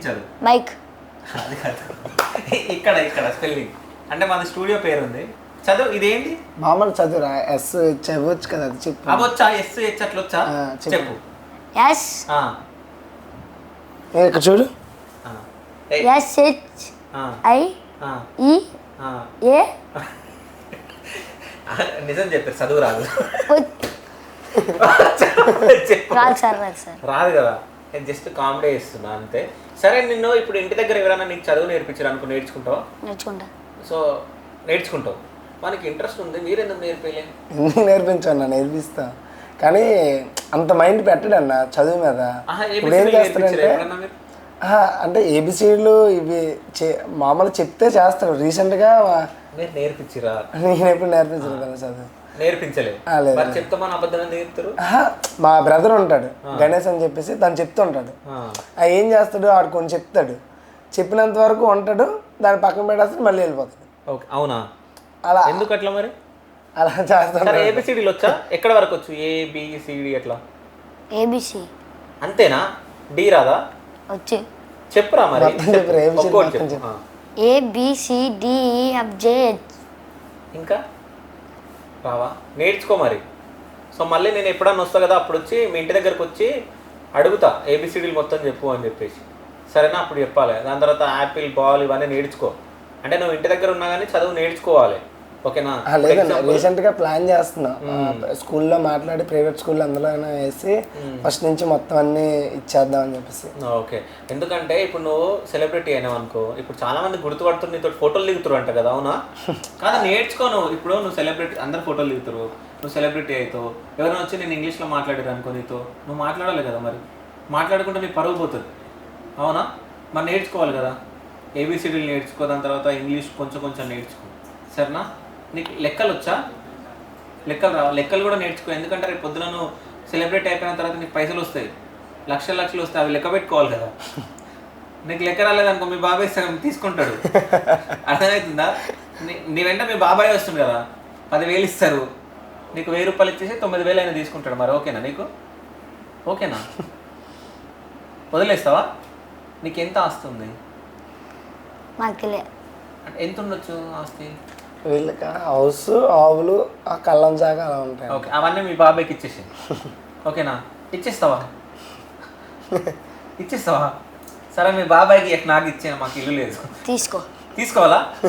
చదువు బైక్. అది కాదు, ఇక్కడ ఇక్కడ స్పెల్లింగ్ అంటే మన స్టూడియో పేరు ఉంది. చదువు ఇదేంటి? మామూలు చదువురా, ఎస్ చదవచ్చు కదా, అది చెప్పు. అవొచ్చా? ఎస్ హెచ్ అట్లా వచ్చా? చెప్పు. చెప్పు. ఎస్ ఇక్కడ చూడు. ఎస్ హెచ్ ఐ ఈ ఏ. నిజం చెప్పారు, చదువు రాదు. రాదు సార్, రాదు సార్. రాదు కదా, నేను జస్ట్ కామెడీ చేస్తున్నా అంతే. సరే, నిన్ను ఇప్పుడు ఇంటి దగ్గర ఎవరైనా నీకు చదువు నేర్పించారు అనుకో, నేర్చుకుంటావు? నేర్చుకుంటా. సో నేర్చుకుంటావు, మనకి ఇంట్రెస్ట్ ఉంది, మీరెందుకు నేర్పేయలే? ఎందుకు నేర్పించన్నా, నేర్పిస్తా. కానీ అంత మైండ్ పెట్టడన్నా చదువు మీద. ఇప్పుడు ఏం చేస్తాడంటే, అంటే ఏబిసిడీలు ఇవి మామూలు చెప్తే చేస్తాడు. రీసెంట్గా మీరు నేర్పించిరా? నేను ఎప్పుడు నేర్పించలేదు కదా చదువు. నేర్పించలేదు. చెప్తామని అబద్ధం నేర్పుతారు. మా బ్రదర్ ఉంటాడు గణేష్ అని చెప్పేసి, తను చెప్తుంటాడు. ఏం చేస్తాడు, ఆడు కొన్ని చెప్తాడు, చెప్పినంత వరకు ఉంటాడు, దాన్ని పక్కన పెట్టేస్తాడు, మళ్ళీ వెళ్ళిపోతాడు. ఓకే, అవునా? అలా ఎందుకు అట్లా మరి? అలా చేస్తాడు. ఏబిసిడీలు వచ్చా? ఎక్కడ వరకు వచ్చు? ఏబిసిడి అట్లా? ఏబిసి అంతేనా? డి రాదా? వచ్చు. చెప్పురా మరి. ABCDEFG. ఇంకా రావా? నేర్చుకో మరి. సో మళ్ళీ నేను ఎప్పుడన్నా వస్తా కదా, అప్పుడు వచ్చి మీ ఇంటి దగ్గరకు వచ్చి అడుగుతా, ఏబిసిడీలు మొత్తం చెప్పు అని చెప్పేసి. సరేనా? అప్పుడు చెప్పాలి. దాని తర్వాత యాపిల్, బాల్ ఇవన్నీ నేర్చుకో. అంటే నువ్వు ఇంటి దగ్గర ఉన్నా కానీ చదువు నేర్చుకోవాలి, ఓకేనా? లేదన్నా, రీసెంట్గా ప్లాన్ చేస్తున్నా. స్కూల్లో మాట్లాడి ప్రైవేట్ స్కూల్లో అందులో వేసి ఫస్ట్ నుంచి మొత్తం అన్ని ఇచ్చేద్దాం అని చెప్పేసి. ఓకే, ఎందుకంటే ఇప్పుడు నువ్వు సెలబ్రిటీ అయినావు అనుకో, ఇప్పుడు చాలా మంది గుర్తుపడుతున్నారు, నీతో ఫోటోలు దిగుతారు అంట కదా, అవునా? కాదా, నేర్చుకో. నువ్వు ఇప్పుడు నువ్వు సెలబ్రిటీ, అందరు ఫోటోలు దిగుతారు, నువ్వు సెలబ్రిటీ అవుతావు. ఎవరైనా వచ్చి నేను ఇంగ్లీష్లో మాట్లాడారు అనుకో, నీతో నువ్వు మాట్లాడాలి కదా, మరి మాట్లాడుకుంటే నీ పరుగు పోతుంది, అవునా? మరి నేర్చుకోవాలి కదా, ఏబిసిడీలు నేర్చుకో, దాని తర్వాత ఇంగ్లీష్ కొంచెం కొంచెం నేర్చుకో, సరేనా? నీకు లెక్కలు వచ్చా? లెక్కలు రావు, లెక్కలు కూడా నేర్చుకో. ఎందుకంటే రేపు పొద్దున నువ్వు సెలబ్రేట్ అయిపోయిన తర్వాత నీకు పైసలు వస్తాయి, లక్షలు లక్షలు వస్తాయి, అవి లెక్క పెట్టుకోవాలి కదా. నీకు లెక్క రాలేదనుకో, మీ బాబాయ్ సగం తీసుకుంటాడు, అర్థమవుతుందా? నీ వెంట మీ బాబాయ్ వస్తుంది కదా, 10,000 ఇస్తారు, నీకు 1000 రూపాయలు ఇచ్చేసి 9,000 అయినా తీసుకుంటాడు. మరి ఓకేనా నీకు? ఓకేనా? వదిలేస్తావా? నీకు ఎంత ఆస్తి ఉంది? మాకులే. అంటే ఎంత ఉండొచ్చు ఆస్తి? వీళ్ళకి హౌస్, ఆవులు, ఆ కళ్ళం జాగా అలా ఉంటాయి. ఓకే, అవన్నీ మీ బాబాయ్కి ఇచ్చేసి, ఓకేనా? ఇచ్చేస్తావా? ఇచ్చేస్తావా? సరే, మీ బాబాయ్కి నాకు ఇచ్చే, మాకు ఇల్లు లేదు, తీసుకోవాలా?